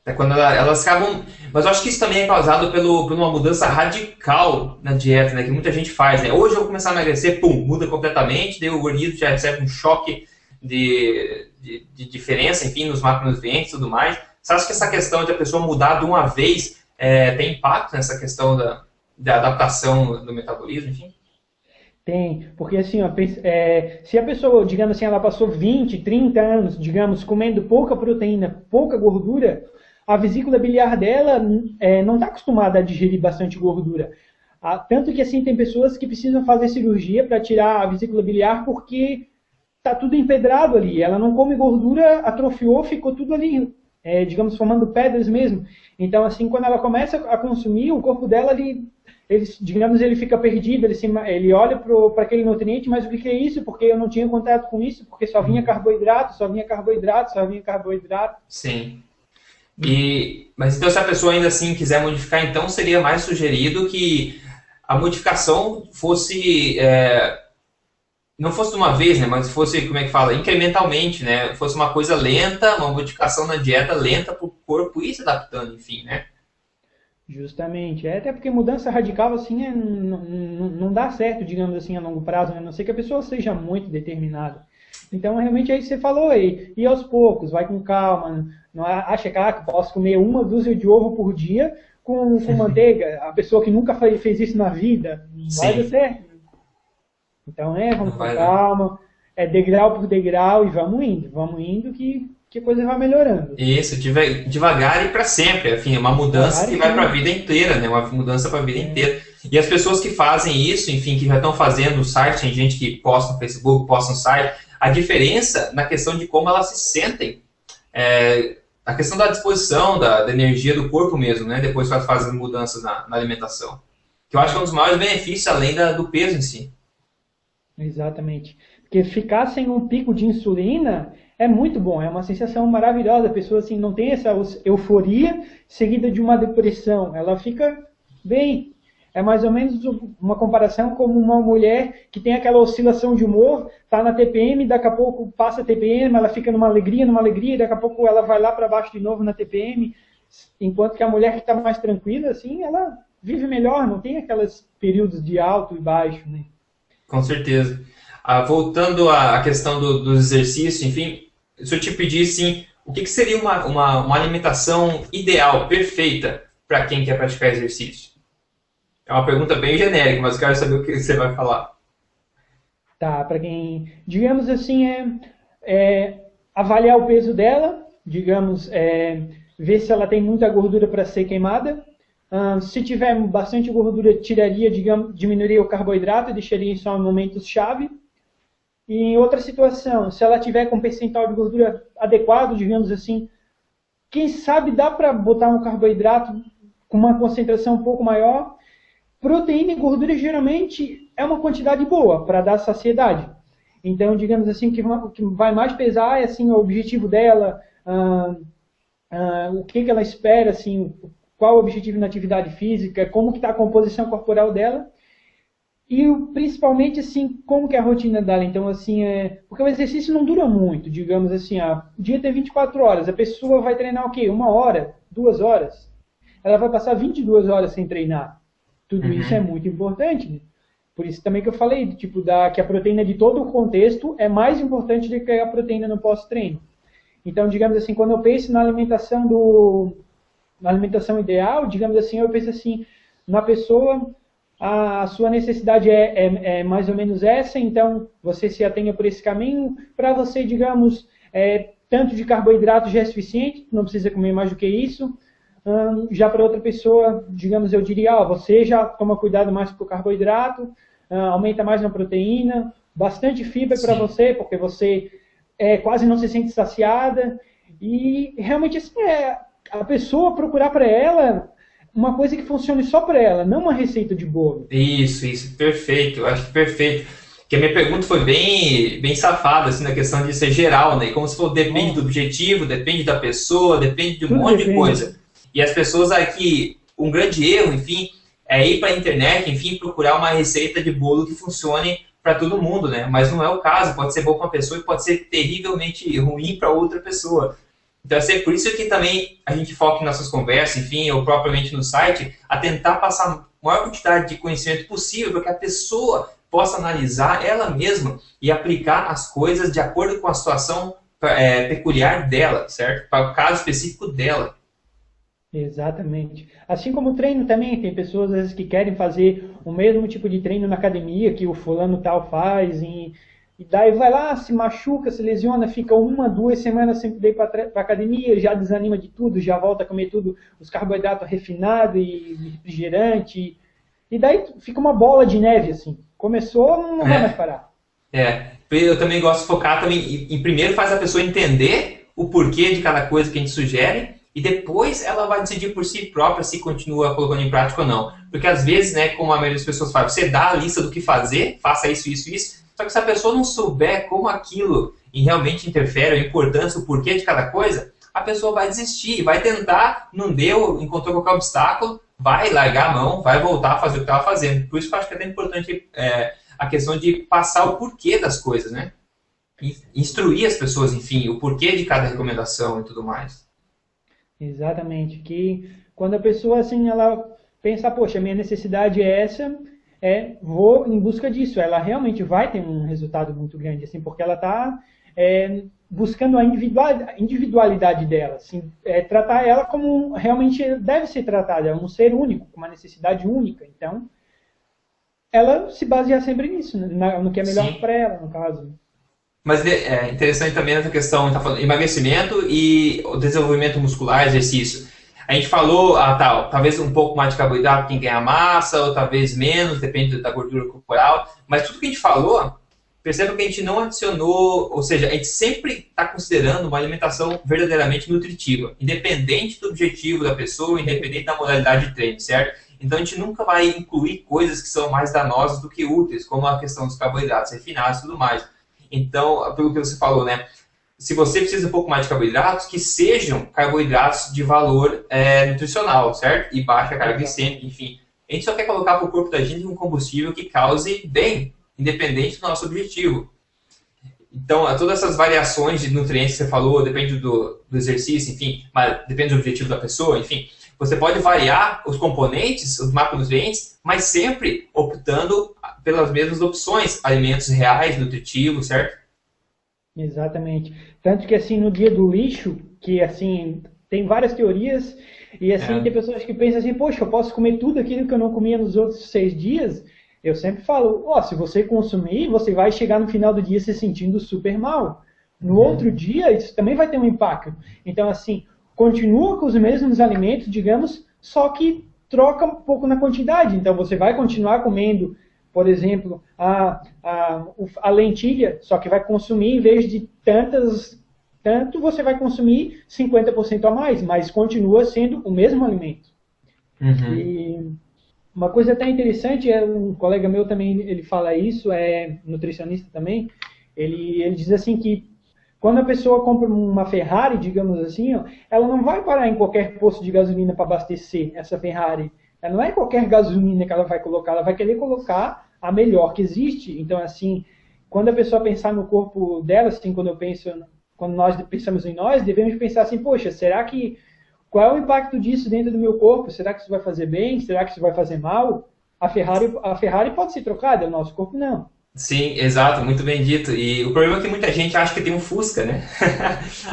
É quando elas acabam. Mas eu acho que isso também é causado por uma mudança radical na dieta, né? Que muita gente faz, né? Hoje eu vou começar a emagrecer, pum, muda completamente, daí o organismo já recebe um choque de diferença, enfim, nos macronutrientes e tudo mais. Você acha que essa questão de a pessoa mudar de uma vez tem impacto nessa questão da adaptação do metabolismo, enfim? Tem, porque assim, ó, se a pessoa, digamos assim, ela passou 20, 30 anos, digamos, comendo pouca proteína, pouca gordura, a vesícula biliar dela não está acostumada a digerir bastante gordura. Tanto que assim tem pessoas que precisam fazer cirurgia para tirar a vesícula biliar porque está tudo empedrado ali. Ela não come gordura, atrofiou, ficou tudo ali, digamos, formando pedras mesmo. Então, assim, quando ela começa a consumir, o corpo dela, digamos, ele fica perdido, ele olha para aquele nutriente, mas o que é isso? Porque eu não tinha contato com isso, porque só vinha carboidrato, só vinha carboidrato, só vinha carboidrato. Sim. Mas então, se a pessoa ainda assim quiser modificar, então seria mais sugerido que a modificação fosse não fosse de uma vez, né, mas fosse, como é que fala, incrementalmente, né, fosse uma coisa lenta, uma modificação na dieta lenta para o corpo ir se adaptando, enfim, né? Justamente. Até porque mudança radical, assim, não dá certo, digamos assim, a longo prazo, né? A não ser que a pessoa seja muito determinada. Então, realmente, aí você falou aí, e aos poucos, vai com calma, não acha que posso comer 1 dúzia de ovo por dia com manteiga. A pessoa que nunca fez isso na vida, não vai dar certo. Então, vamos com calma, degrau por degrau e vamos indo que a coisa vai melhorando. Isso, devagar e para sempre, enfim, é uma mudança que vai para a vida inteira, né? Uma mudança para a vida inteira. E as pessoas que fazem isso, enfim, que já estão fazendo o site, tem gente que posta no Facebook, posta no site, a diferença na questão de como elas se sentem, a questão da disposição, da energia do corpo mesmo, né? Depois que elas fazem mudanças na alimentação. Que eu acho que é um dos maiores benefícios, além do peso em si. Exatamente. Porque ficar sem um pico de insulina é muito bom, é uma sensação maravilhosa. A pessoa assim, não tem essa euforia seguida de uma depressão. Ela fica bem. É mais ou menos uma comparação como uma mulher que tem aquela oscilação de humor, está na TPM, daqui a pouco passa a TPM, ela fica numa alegria, daqui a pouco ela vai lá para baixo de novo na TPM, enquanto que a mulher que está mais tranquila, assim, ela vive melhor, não tem aqueles períodos de alto e baixo, né? Com certeza. Voltando à questão dos exercícios, enfim, se eu te pedisse, o que seria uma alimentação ideal, perfeita, para quem quer praticar exercício? É uma pergunta bem genérica, mas eu quero saber o que você vai falar. Tá, para quem, digamos assim, avaliar o peso dela, digamos, ver se ela tem muita gordura para ser queimada. Se tiver bastante gordura, diminuiria o carboidrato, deixaria só em momentos-chave. E em outra situação, se ela tiver com percentual de gordura adequado, digamos assim, quem sabe dá para botar um carboidrato com uma concentração um pouco maior. Proteína e gordura geralmente é uma quantidade boa para dar saciedade. Então, digamos assim, o que vai mais pesar é assim, o objetivo dela, o que ela espera, assim, qual o objetivo na atividade física, como que está a composição corporal dela. E principalmente, assim, como que é a rotina dela? Então, assim, porque o exercício não dura muito, digamos assim, o dia tem 24 horas, a pessoa vai treinar o quê? 1 hora, 2 horas? Ela vai passar 22 horas sem treinar. Tudo isso é Uhum. muito importante, né? Por isso também que eu falei, tipo, que a proteína de todo o contexto é mais importante do que a proteína no pós-treino. Então, digamos assim, quando eu penso na alimentação ideal, digamos assim, eu penso assim, na pessoa, a sua necessidade é mais ou menos essa, então você se atenha por esse caminho. Para você, digamos, tanto de carboidrato já é suficiente, não precisa comer mais do que isso. Já para outra pessoa, digamos, eu diria, você já toma cuidado mais com o carboidrato, aumenta mais na proteína, bastante fibra para Sim. você, porque você quase não se sente saciada. E realmente assim, a pessoa procurar para ela uma coisa que funcione só para ela, não uma receita de bolo. Isso, perfeito. Eu acho que perfeito. Porque a minha pergunta foi bem safada, assim, na questão de ser geral, né? E como se for, depende do Nossa, objetivo, depende da pessoa, depende de um tudo monte de depende. coisa. E as pessoas aqui, um grande erro, enfim, é ir para a internet, enfim, procurar uma receita de bolo que funcione para todo mundo, né? Mas não é o caso. Pode ser bom para uma pessoa e pode ser terrivelmente ruim para outra pessoa. Então, é por isso que também a gente foca em nossas conversas, enfim, ou propriamente no site, a tentar passar a maior quantidade de conhecimento possível para que a pessoa possa analisar ela mesma e aplicar as coisas de acordo com a situação peculiar dela, certo? Para o caso específico dela. Exatamente. Assim como o treino também, tem pessoas às vezes que querem fazer o mesmo tipo de treino na academia que o fulano tal faz, e daí vai lá, se machuca, se lesiona, fica 1, 2 semanas sem poder ir para a academia, já desanima de tudo, já volta a comer tudo, os carboidratos refinados e refrigerante, e daí fica uma bola de neve assim. Começou, não vai mais É, parar. eu também gosto de focar também em primeiro faz a pessoa entender o porquê de cada coisa que a gente sugere e depois ela vai decidir por si própria se continua colocando em prática ou não. Porque às vezes, né, como a maioria das pessoas fala, você dá a lista do que fazer, faça isso, isso, isso, só que se a pessoa não souber como aquilo realmente interfere, a importância, o porquê de cada coisa, a pessoa vai desistir, vai tentar, não deu, encontrou qualquer obstáculo, vai largar a mão, vai voltar a fazer o que estava fazendo. Por isso que eu acho que é importante a questão de passar o porquê das coisas, né? Instruir as pessoas, enfim, o porquê de cada recomendação e tudo mais. Exatamente. Que quando a pessoa assim, ela pensa, poxa, minha necessidade é essa, vou em busca disso. Ela realmente vai ter um resultado muito grande, assim, porque ela está buscando a individualidade dela, assim, tratar ela como realmente deve ser tratada, é um ser único, com uma necessidade única. Então, ela se baseia sempre nisso, né, no que é melhor Sim. para ela, no caso. Mas é interessante também essa questão, tá falando emagrecimento e o desenvolvimento muscular, exercício. A gente falou, talvez um pouco mais de carboidrato quem ganha massa, ou talvez menos, depende da gordura corporal. Mas tudo que a gente falou, perceba que a gente não adicionou, ou seja, a gente sempre está considerando uma alimentação verdadeiramente nutritiva, independente do objetivo da pessoa, independente da modalidade de treino, certo? Então a gente nunca vai incluir coisas que são mais danosas do que úteis, como a questão dos carboidratos refinados e tudo mais. Então, pelo que você falou, né? Se você precisa um pouco mais de carboidratos, que sejam carboidratos de valor nutricional, certo? E baixa carga Exato. glicêmica, enfim. A gente só quer colocar para o corpo da gente um combustível que cause bem, independente do nosso objetivo. Então, todas essas variações de nutrientes que você falou, depende do exercício, enfim, mas depende do objetivo da pessoa, enfim. Você pode variar os componentes, os macronutrientes, mas sempre optando pelas mesmas opções, alimentos reais, nutritivos, certo? Exatamente. Tanto que assim no dia do lixo, que assim tem várias teorias e assim É. tem pessoas que pensam assim, poxa, eu posso comer tudo aquilo que eu não comia nos outros 6 dias. Eu sempre falo, ó, se você consumir, você vai chegar no final do dia se sentindo super mal. No outro Uhum. dia, isso também vai ter um impacto. Então, assim, continua com os mesmos alimentos, digamos, só que troca um pouco na quantidade. Então, você vai continuar comendo, por exemplo, a lentilha, só que vai consumir, em vez de tanto, você vai consumir 50% a mais, mas continua sendo o mesmo alimento. Uhum. E uma coisa até interessante, um colega meu também, ele fala isso, é nutricionista também, ele diz assim que quando a pessoa compra uma Ferrari, digamos assim, ó, ela não vai parar em qualquer posto de gasolina para abastecer essa Ferrari. Ela não é qualquer gasolina que ela vai colocar, ela vai querer colocar a melhor que existe. Então, assim, quando a pessoa pensar no corpo dela, assim, quando nós pensamos em nós, devemos pensar assim, poxa, qual é o impacto disso dentro do meu corpo? Será que isso vai fazer bem? Será que isso vai fazer mal? A Ferrari pode ser trocada, o nosso corpo não. Sim, exato, muito bem dito. E o problema é que muita gente acha que tem um Fusca, né?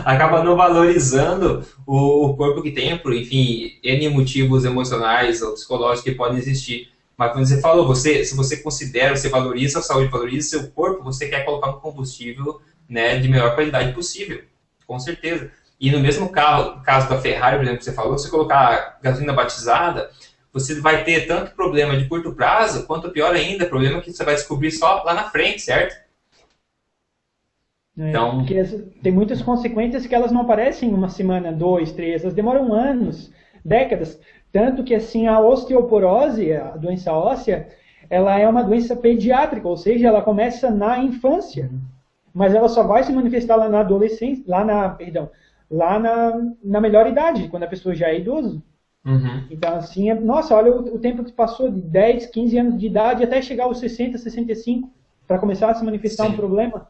Acaba não valorizando o corpo que tem, por, enfim, N motivos emocionais ou psicológicos que podem existir. Mas como você falou, se você considera, você valoriza a saúde, valoriza seu corpo, você quer colocar um combustível, né, de melhor qualidade possível, com certeza. E no mesmo caso da Ferrari, por exemplo, que você falou, se colocar gasolina batizada, você vai ter tanto problema de curto prazo, quanto pior ainda, problema que você vai descobrir só lá na frente, certo? Então, porque tem muitas consequências que elas não aparecem em uma semana, 2, 3, elas demoram anos, décadas. Tanto que assim, a osteoporose, a doença óssea, ela é uma doença pediátrica, ou seja, ela começa na infância, mas ela só vai se manifestar lá na adolescência, lá na melhor idade, quando a pessoa já é idoso. Então, assim, nossa, olha o tempo que passou de 10, 15 anos de idade até chegar aos 60, 65, para começar a se manifestar um problema.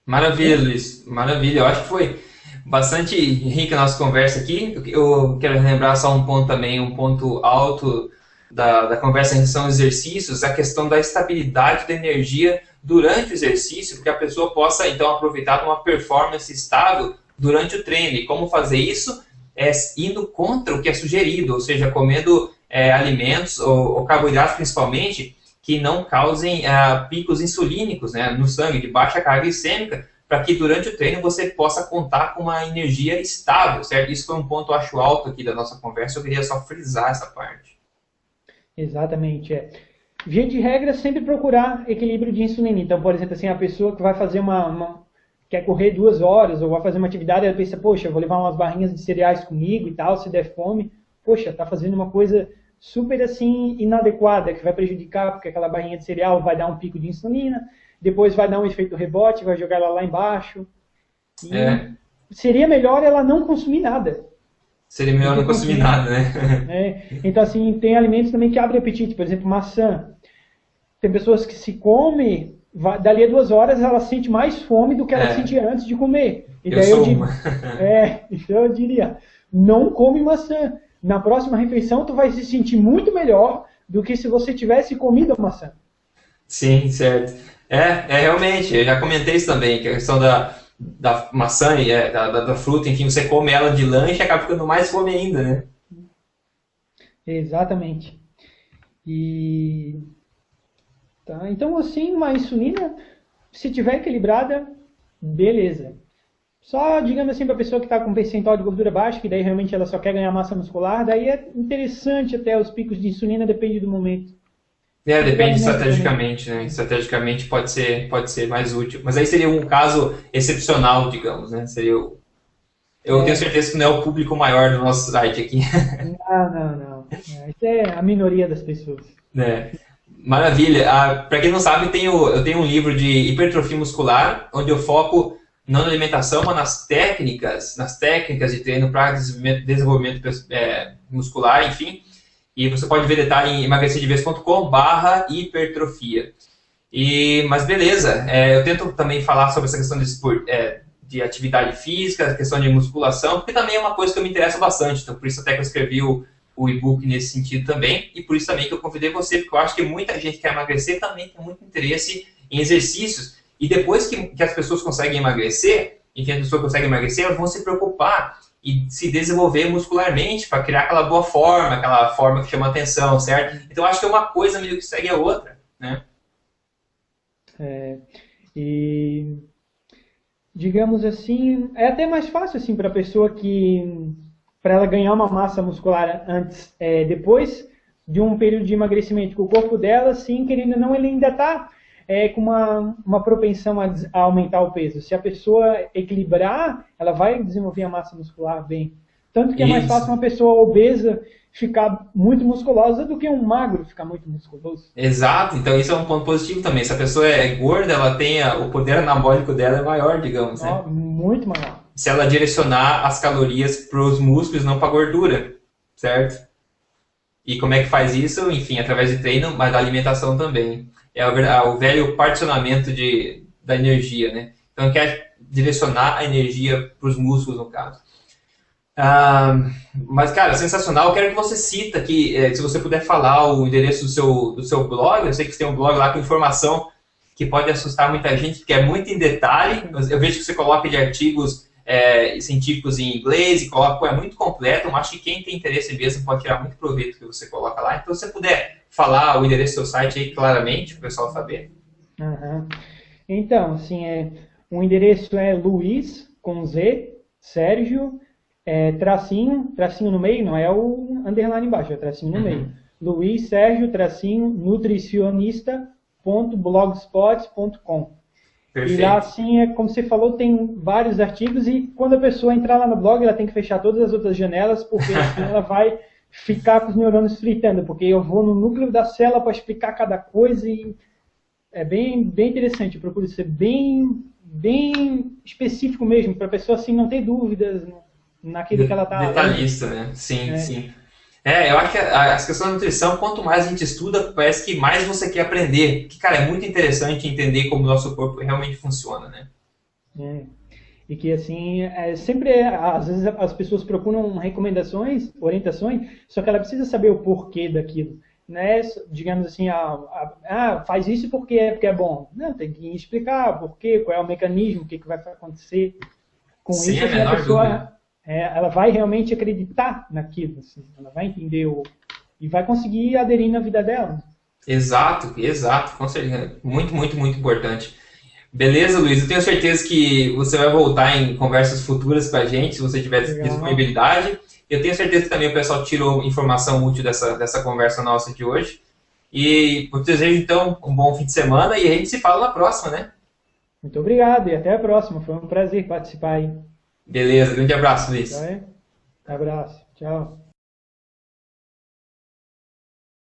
Maravilha, Luiz. Maravilha. Eu acho que foi bastante rica a nossa conversa aqui. Eu quero lembrar só um ponto também, um ponto alto da conversa em relação aos exercícios, a questão da estabilidade da energia durante o exercício, porque a pessoa possa, então, aproveitar uma performance estável durante o treino. E como fazer isso? Indo contra o que é sugerido, ou seja, comendo alimentos ou carboidratos principalmente, que não causem picos insulínicos, né, no sangue, de baixa carga glicêmica, para que durante o treino você possa contar com uma energia estável, certo? Isso foi um ponto, eu acho, alto aqui da nossa conversa, eu queria só frisar essa parte. Exatamente, Via de regra, sempre procurar equilíbrio de insulina. Então, por exemplo, assim, a pessoa que vai fazer quer correr 2 horas, ou vai fazer uma atividade, ela pensa, poxa, eu vou levar umas barrinhas de cereais comigo e tal, se der fome. Poxa, tá fazendo uma coisa super, assim, inadequada, que vai prejudicar, porque aquela barrinha de cereal vai dar um pico de insulina, depois vai dar um efeito rebote, vai jogar ela lá embaixo. E seria melhor ela não consumir nada. Seria melhor não consumir nada, né? Então, assim, tem alimentos também que abrem apetite, por exemplo, maçã. Tem pessoas que se comem, dali a 2 horas ela sente mais fome do que ela sentia antes de comer. E daí então eu diria, não come maçã. Na próxima refeição tu vai se sentir muito melhor do que se você tivesse comido a maçã. Sim, certo. Realmente, eu já comentei isso também, que a questão da maçã e da fruta, enfim, você come ela de lanche e acaba ficando mais fome ainda, né? Exatamente. Tá, então, assim, uma insulina, se tiver equilibrada, beleza. Só, digamos assim, para a pessoa que está com percentual de gordura baixo, que daí realmente ela só quer ganhar massa muscular, daí é interessante até os picos de insulina, depende do momento. Depende estrategicamente, né? Estrategicamente pode ser mais útil. Mas aí seria um caso excepcional, digamos, né? Eu tenho certeza que não é o público maior do nosso site aqui. Não. Isso é a minoria das pessoas. Maravilha. Para quem não sabe, eu tenho um livro de hipertrofia muscular, onde eu foco não na alimentação, mas nas técnicas de treino para desenvolvimento muscular, enfim. E você pode ver detalhe em emagrecerdevez.com/hipertrofia. Mas beleza, eu tento também falar sobre essa questão de atividade física, questão de musculação, porque também é uma coisa que eu me interesso bastante. Então, por isso até que eu escrevi o e-book nesse sentido também, e por isso também que eu convidei você, porque eu acho que muita gente que quer emagrecer também tem muito interesse em exercícios. E depois que as pessoas conseguem emagrecer, e que as pessoas conseguem emagrecer, elas vão se preocupar e se desenvolver muscularmente para criar aquela boa forma, aquela forma que chama atenção, certo? Então, acho que é uma coisa meio que segue a outra, né? E digamos assim, é até mais fácil assim para a pessoa para ela ganhar uma massa muscular depois de um período de emagrecimento, que o corpo dela, assim, querendo ou não, ele ainda está com uma propensão a aumentar o peso. Se a pessoa equilibrar, ela vai desenvolver a massa muscular bem. Tanto que é mais fácil uma pessoa obesa ficar muito musculosa do que um magro ficar muito musculoso. Exato, então isso é um ponto positivo também. Se a pessoa é gorda, ela tem o poder anabólico dela é maior, digamos, né? Muito maior. Se ela direcionar as calorias para os músculos, não para a gordura, certo? E como é que faz isso? Enfim, através de treino, mas da alimentação também. é o velho particionamento da energia, né? Então, quer direcionar a energia para os músculos, no caso. Mas, cara, sensacional. Eu quero que você cita aqui, se você puder falar o endereço do seu blog. Eu sei que você tem um blog lá com informação que pode assustar muita gente, porque é muito em detalhe. Eu vejo que você coloca de artigos científicos em inglês e coloca, é muito completo. Eu acho que quem tem interesse mesmo pode tirar muito proveito do que você coloca lá. Então, se você puder falar o endereço do seu site aí claramente, para o pessoal saber. Uhum. Então, assim, o endereço é Luiz, com Z, Sérgio, tracinho no meio, não é o underline embaixo, é tracinho no meio. Luiz Sérgio, tracinho, nutricionista.blogspot.com. E lá, assim, como você falou, tem vários artigos e quando a pessoa entrar lá no blog, ela tem que fechar todas as outras janelas, porque assim ela vai ficar com os neurônios fritando, porque eu vou no núcleo da célula para explicar cada coisa e é bem interessante. Eu procuro ser bem específico mesmo, para a pessoa assim não ter dúvidas naquilo que ela está... Detalhista, né? Sim, sim. Eu acho que as questões da nutrição, quanto mais a gente estuda, parece que mais você quer aprender. Porque, cara, é muito interessante entender como o nosso corpo realmente funciona, né? E que, assim, sempre, às vezes as pessoas procuram recomendações, orientações, só que ela precisa saber o porquê daquilo. Não é, digamos assim, faz isso porque é bom. Não, tem que explicar porquê, qual é o mecanismo, o que vai acontecer. Com isso, assim, a pessoa... ela vai realmente acreditar naquilo, assim, ela vai entender e vai conseguir aderir na vida dela. Exato, com certeza. Muito, muito, muito importante. Beleza, Luiz? Eu tenho certeza que você vai voltar em conversas futuras com a gente, se você tiver disponibilidade. Eu tenho certeza que também o pessoal tirou informação útil dessa conversa nossa de hoje. E eu desejo, então, um bom fim de semana e a gente se fala na próxima, né? Muito obrigado e até a próxima. Foi um prazer participar aí. Beleza, grande abraço, Luiz. Abraço, tchau.